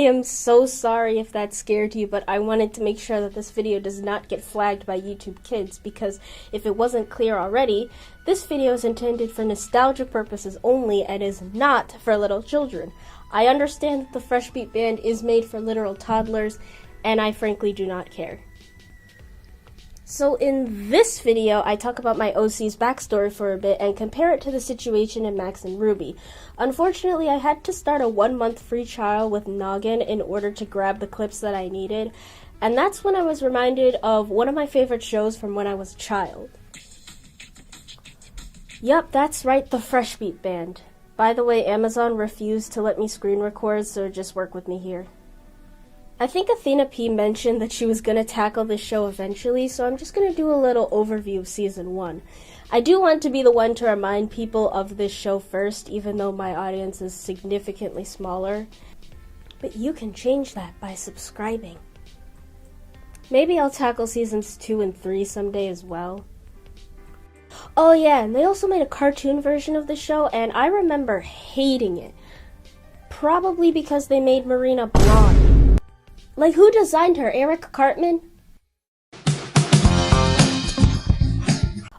am so sorry if that scared you, but I wanted to make sure that this video does not get flagged by YouTube Kids, because if it wasn't clear already, this video is intended for nostalgic purposes only and is not for little children. I understand that the Fresh Beat Band is made for literal toddlers, and I frankly do not care. So in this video, I talk about my OC's backstory for a bit and compare it to the situation in Max and Ruby. Unfortunately, I had to start a 1-month free trial with Noggin in order to grab the clips that I needed, and that's when I was reminded of one of my favorite shows from when I was a child. Yup, that's right, the Fresh Beat Band. By the way, Amazon refused to let me screen record, so just work with me here. I think Athena P mentioned that she was going to tackle this show eventually, so I'm just going to do a little overview of Season 1. I do want to be the one to remind people of this show first, even though my audience is significantly smaller. But you can change that by subscribing. Maybe I'll tackle Seasons 2 and 3 someday as well. Oh yeah, and they also made a cartoon version of the show, and I remember hating it. Probably because they made Marina blonde. Like, who designed her? Eric Cartman?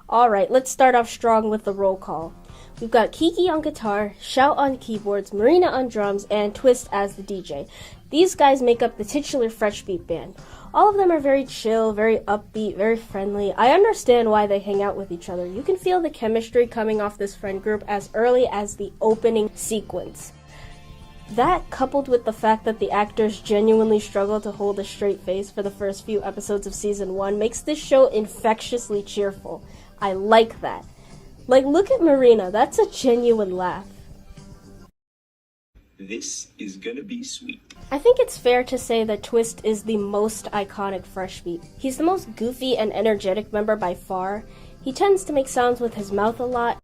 Alright, let's start off strong with the roll call. We've got Kiki on guitar, Shout on keyboards, Marina on drums, and Twist as the DJ. These guys make up the titular Fresh Beat Band. All of them are very chill, very upbeat, very friendly. I understand why they hang out with each other. You can feel the chemistry coming off this friend group as early as the opening sequence. That, coupled with the fact that the actors genuinely struggle to hold a straight face for the first few episodes of Season 1, makes this show infectiously cheerful. I like that. Like, look at Marina, that's a genuine laugh. This is gonna be sweet. I think it's fair to say that Twist is the most iconic Fresh Beat. He's the most goofy and energetic member by far. He tends to make sounds with his mouth a lot.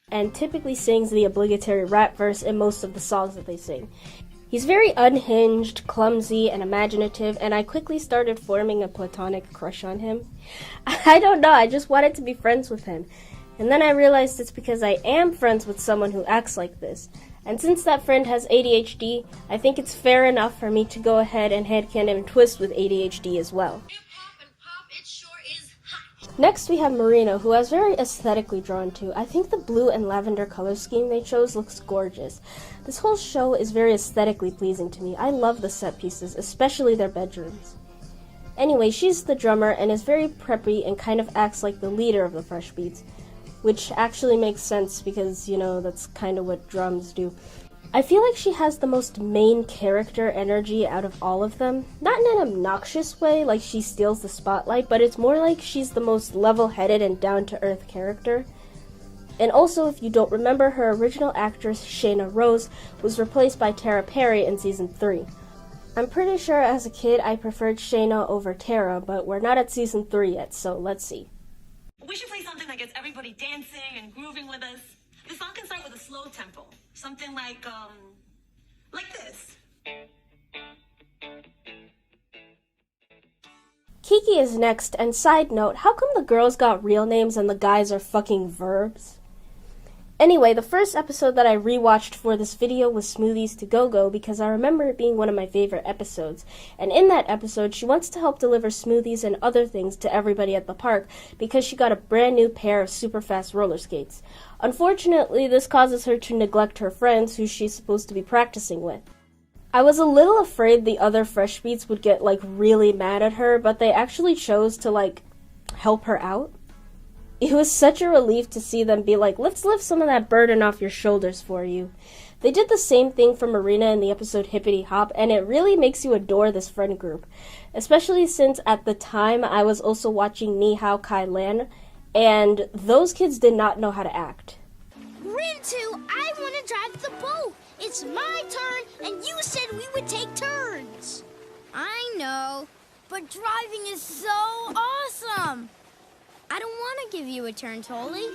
And typically sings the obligatory rap verse in most of the songs that they sing. He's very unhinged, clumsy, and imaginative, and I quickly started forming a platonic crush on him. I don't know, I just wanted to be friends with him. And then I realized it's because I am friends with someone who acts like this. And since that friend has ADHD, I think it's fair enough for me to go ahead and headcanon Twist with ADHD as well. Next we have Marina, who I was very aesthetically drawn to. I think the blue and lavender color scheme they chose looks gorgeous. This whole show is very aesthetically pleasing to me. I love the set pieces, especially their bedrooms. Anyway, she's the drummer and is very preppy and kind of acts like the leader of the Fresh Beats, which actually makes sense because, you know, that's kind of what drums do. I feel like she has the most main character energy out of all of them. Not in an obnoxious way, like she steals the spotlight, but it's more like she's the most level-headed and down-to-earth character. And also, if you don't remember, her original actress, Shayna Rose, was replaced by Tara Perry in Season 3. I'm pretty sure as a kid I preferred Shayna over Tara, but we're not at Season 3 yet, so let's see. We should play something that gets everybody dancing and grooving with us. The song can start with a slow tempo. Something like this. Kiki is next, and side note, how come the girls got real names and the guys are fucking verbs? Anyway, the first episode that I rewatched for this video was Smoothies to Go-Go because I remember it being one of my favorite episodes. And in that episode, she wants to help deliver smoothies and other things to everybody at the park because she got a brand new pair of super fast roller skates. Unfortunately, this causes her to neglect her friends who she's supposed to be practicing with. I was a little afraid the other Fresh Beats would get, really mad at her, but they actually chose to, help her out. It was such a relief to see them be like, let's lift some of that burden off your shoulders for you. They did the same thing for Marina in the episode Hippity Hop, and it really makes you adore this friend group. Especially since at the time I was also watching Ni Hao Kai Lan, and those kids did not know how to act. Rintu, I want to drive the boat. It's my turn, and you said we would take turns. I know, but driving is so awesome. I don't want to give you a turn, Tolly.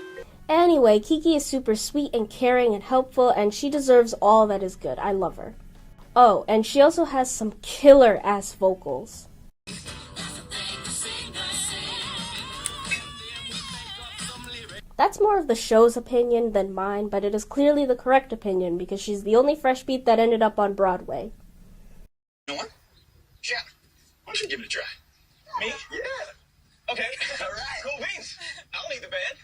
Anyway, Kiki is super sweet and caring and helpful, and she deserves all that is good. I love her. Oh, and she also has some killer-ass vocals. That's more of the show's opinion than mine, but it is clearly the correct opinion because she's the only Fresh Beat that ended up on Broadway. You know what? Yeah. Why don't you give it a try? Me? Yeah. Okay. All right. Cool beans. I'll lead the band.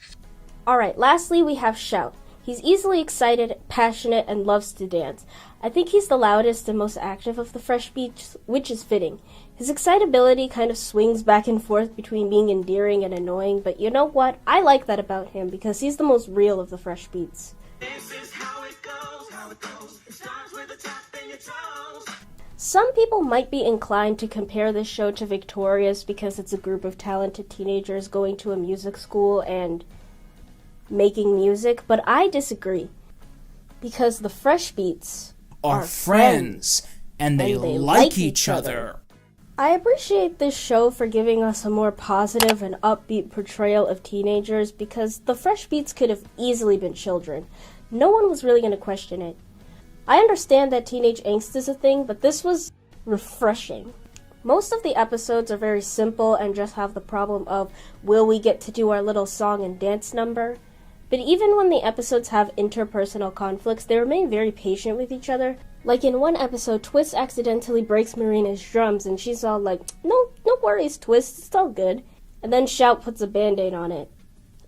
Alright, lastly we have Shout. He's easily excited, passionate, and loves to dance. I think he's the loudest and most active of the Fresh Beats, which is fitting. His excitability kind of swings back and forth between being endearing and annoying, but you know what? I like that about him because he's the most real of the Fresh Beats. This is how it goes. It starts with a tap in your toes. Some people might be inclined to compare this show to Victorious because it's a group of talented teenagers going to a music school and making music, but I disagree. Because the Fresh Beats are friends, and they like each other. I appreciate this show for giving us a more positive and upbeat portrayal of teenagers because the Fresh Beats could have easily been children. No one was really going to question it. I understand that teenage angst is a thing, but this was refreshing. Most of the episodes are very simple and just have the problem of, will we get to do our little song and dance number? But even when the episodes have interpersonal conflicts, they remain very patient with each other. Like in one episode, Twist accidentally breaks Marina's drums, and she's all like, no worries, Twist, it's all good. And then Shout puts a band-aid on it.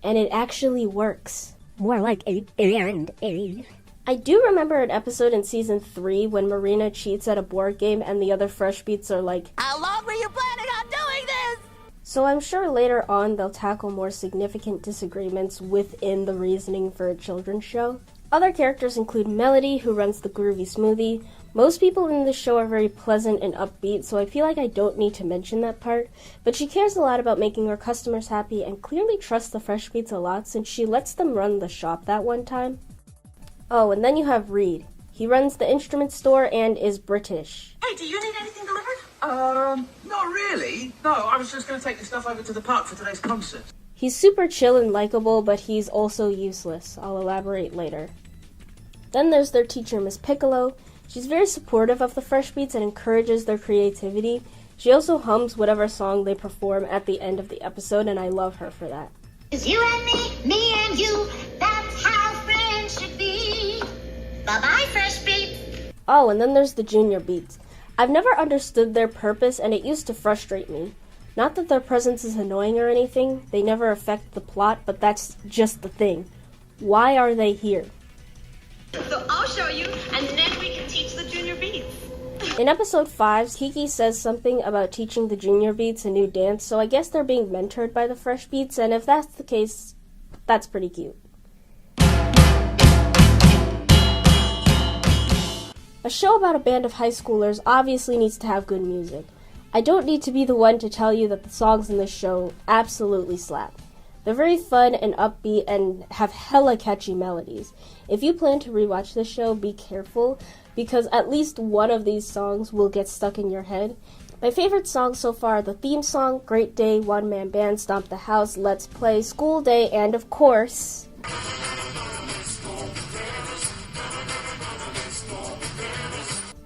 And it actually works. More like a band-aid. I do remember an episode in season 3 when Marina cheats at a board game and the other Fresh Beats are like, How long were you planning on doing this? so I'm sure later on they'll tackle more significant disagreements within the reasoning for a children's show. Other characters include Melody, who runs the Groovy Smoothie. Most people in this show are very pleasant and upbeat, so I feel like I don't need to mention that part, but she cares a lot about making her customers happy and clearly trusts the Fresh Beats a lot since she lets them run the shop that one time. Oh, and then you have Reed. He runs the instrument store and is British. Hey, do you need anything delivered? Not really. No, I was just going to take the stuff over to the park for today's concert. He's super chill and likable, but he's also useless. I'll elaborate later. Then there's their teacher, Miss Piccolo. She's very supportive of the Fresh Beats and encourages their creativity. She also hums whatever song they perform at the end of the episode, and I love her for that. It's you and me and you. That's how friends should be. Bye-bye, Fresh Beats. Oh, and then there's the Junior Beats. I've never understood their purpose, and it used to frustrate me. Not that their presence is annoying or anything, they never affect the plot, but that's just the thing. Why are they here? So I'll show you, and then we can teach the Junior Beats. In episode 5, Kiki says something about teaching the Junior Beats a new dance, so I guess they're being mentored by the Fresh Beats, and if that's the case, that's pretty cute. A show about a band of high schoolers obviously needs to have good music. I don't need to be the one to tell you that the songs in this show absolutely slap. They're very fun and upbeat and have hella catchy melodies. If you plan to rewatch this show, be careful, because at least one of these songs will get stuck in your head. My favorite songs so far are the theme song, Great Day, One Man Band, Stomp the House, Let's Play, School Day, and of course...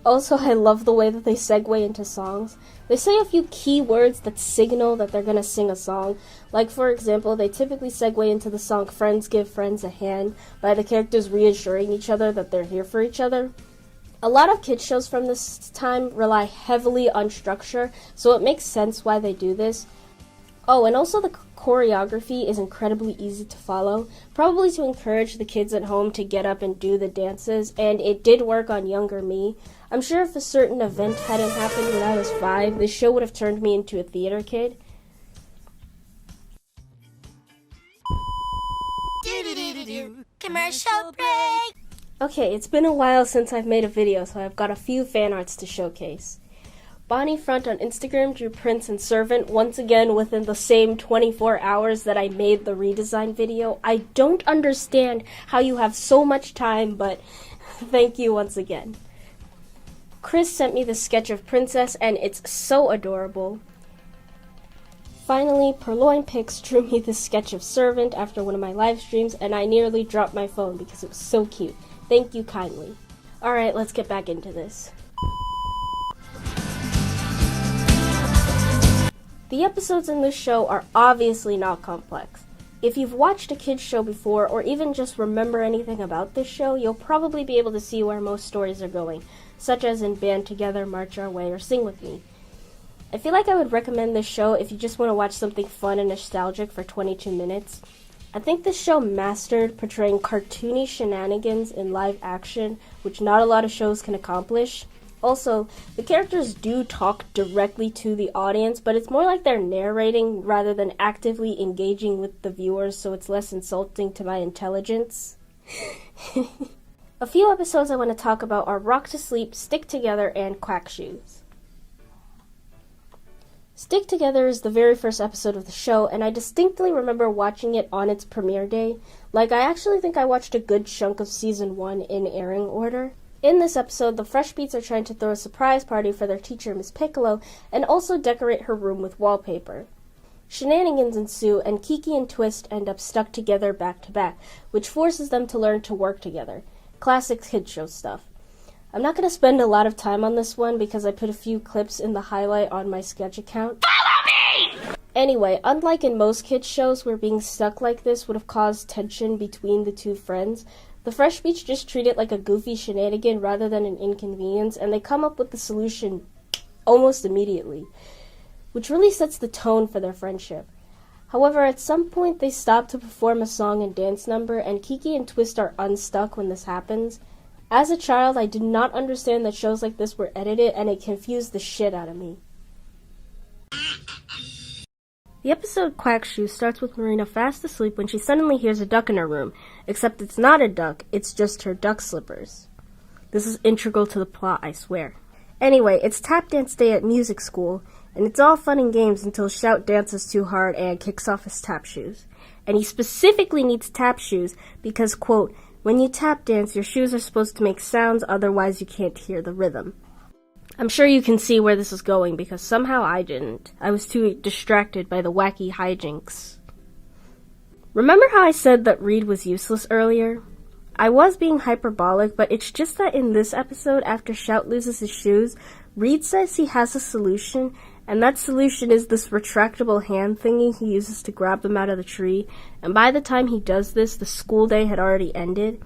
Also, I love the way that they segue into songs. They say a few key words that signal that they're gonna sing a song. Like, for example, they typically segue into the song Friends Give Friends a Hand by the characters reassuring each other that they're here for each other. A lot of kids shows from this time rely heavily on structure, so it makes sense why they do this. Oh, and also the choreography is incredibly easy to follow, probably to encourage the kids at home to get up and do the dances, and it did work on younger me. I'm sure if a certain event hadn't happened when I was 5, this show would have turned me into a theater kid. Commercial break. Okay, it's been a while since I've made a video, so I've got a few fan arts to showcase. Bonnie Front on Instagram drew Prince and Servant once again within the same 24 hours that I made the redesign video. I don't understand how you have so much time, but thank you once again. Chris sent me the sketch of Princess, and it's so adorable. Finally, Purloin Pix drew me the sketch of Servant after one of my live streams, and I nearly dropped my phone because it was so cute. Thank you kindly. Alright, let's get back into this. The episodes in this show are obviously not complex. If you've watched a kids show before, or even just remember anything about this show, you'll probably be able to see where most stories are going, such as in Band Together, March Our Way, or Sing With Me. I feel like I would recommend this show if you just want to watch something fun and nostalgic for 22 minutes. I think this show mastered portraying cartoony shenanigans in live action, which not a lot of shows can accomplish. Also, the characters do talk directly to the audience, but it's more like they're narrating rather than actively engaging with the viewers, so it's less insulting to my intelligence. A few episodes I want to talk about are Rock to Sleep, Stick Together, and Quack Shoes. Stick Together is the very first episode of the show, and I distinctly remember watching it on its premiere day. I actually think I watched a good chunk of Season 1 in airing order. In this episode, the Fresh Beats are trying to throw a surprise party for their teacher, Miss Piccolo, and also decorate her room with wallpaper. Shenanigans ensue, and Kiki and Twist end up stuck together back to back, which forces them to learn to work together. Classic kid show stuff. I'm not going to spend a lot of time on this one because I put a few clips in the highlight on my sketch account. Follow me! Anyway, unlike in most kids shows where being stuck like this would have caused tension between the two friends, the Fresh Beats just treat it like a goofy shenanigan rather than an inconvenience, and they come up with the solution almost immediately, which really sets the tone for their friendship. However, at some point they stop to perform a song and dance number, and Kiki and Twist are unstuck when this happens. As a child, I did not understand that shows like this were edited, and it confused the shit out of me. The episode Quack Shoes starts with Marina fast asleep when she suddenly hears a duck in her room, except it's not a duck, it's just her duck slippers. This is integral to the plot, I swear. Anyway, it's tap dance day at music school, and it's all fun and games until Shout dances too hard and kicks off his tap shoes. And he specifically needs tap shoes because, quote, when you tap dance, your shoes are supposed to make sounds, otherwise you can't hear the rhythm. I'm sure you can see where this is going because somehow I didn't. I was too distracted by the wacky hijinks. Remember how I said that Reed was useless earlier? I was being hyperbolic, but it's just that in this episode, after Shout loses his shoes, Reed says he has a solution, and that solution is this retractable hand thingy he uses to grab them out of the tree, and by the time he does this, the school day had already ended.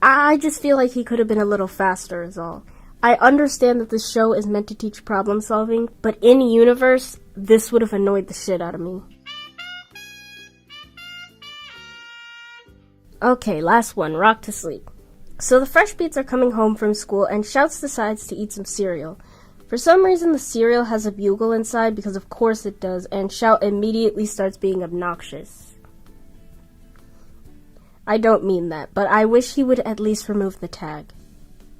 I just feel like he could have been a little faster is all. I understand that this show is meant to teach problem solving, but in universe, this would have annoyed the shit out of me. Okay, last one, Rock to Sleep. So the Fresh Beats are coming home from school and Shouts decides to eat some cereal. For some reason the cereal has a bugle inside because of course it does, and Shout immediately starts being obnoxious. I don't mean that, but I wish he would at least remove the tag.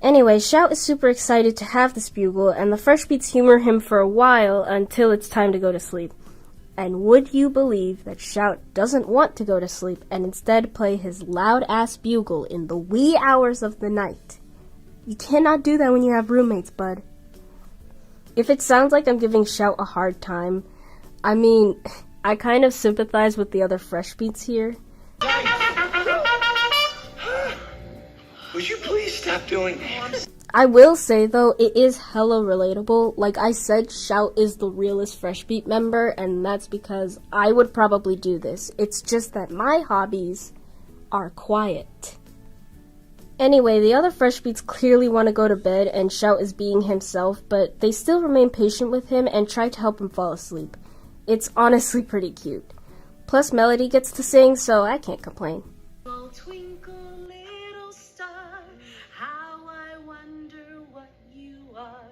Anyway, Shout is super excited to have this bugle, and the Fresh Beats humor him for a while until it's time to go to sleep. And would you believe that Shout doesn't want to go to sleep and instead play his loud-ass bugle in the wee hours of the night? You cannot do that when you have roommates, bud. If it sounds like I'm giving Shout a hard time, I mean, I kind of sympathize with the other Fresh Beats here. Would you please stop doing that? I will say, though, it is hella relatable. Like I said, Shout is the realest Fresh Beat member, and that's because I would probably do this. It's just that my hobbies are quiet. Anyway, the other Fresh Beats clearly want to go to bed, and Shout is being himself, but they still remain patient with him and try to help him fall asleep. It's honestly pretty cute. Plus, Melody gets to sing, so I can't complain. Twinkle, little star, how I wonder what you are.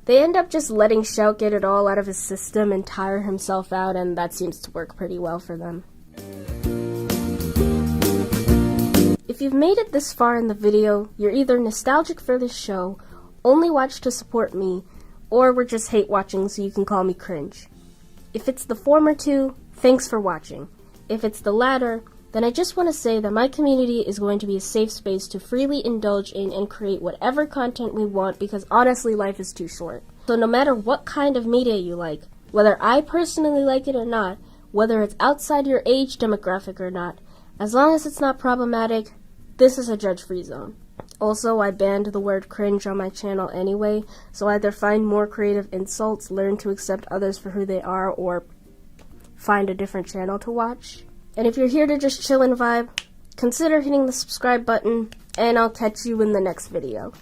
They end up just letting Shout get it all out of his system and tire himself out, and that seems to work pretty well for them. If you've made it this far in the video, you're either nostalgic for this show, only watch to support me, or we're just hate watching so you can call me cringe. If it's the former two, thanks for watching. If it's the latter, then I just want to say that my community is going to be a safe space to freely indulge in and create whatever content we want because honestly life is too short. So no matter what kind of media you like, whether I personally like it or not, whether it's outside your age demographic or not, as long as it's not problematic, this is a judge-free zone. Also, I banned the word cringe on my channel anyway, so either find more creative insults, learn to accept others for who they are, or find a different channel to watch. And if you're here to just chill and vibe, consider hitting the subscribe button, and I'll catch you in the next video.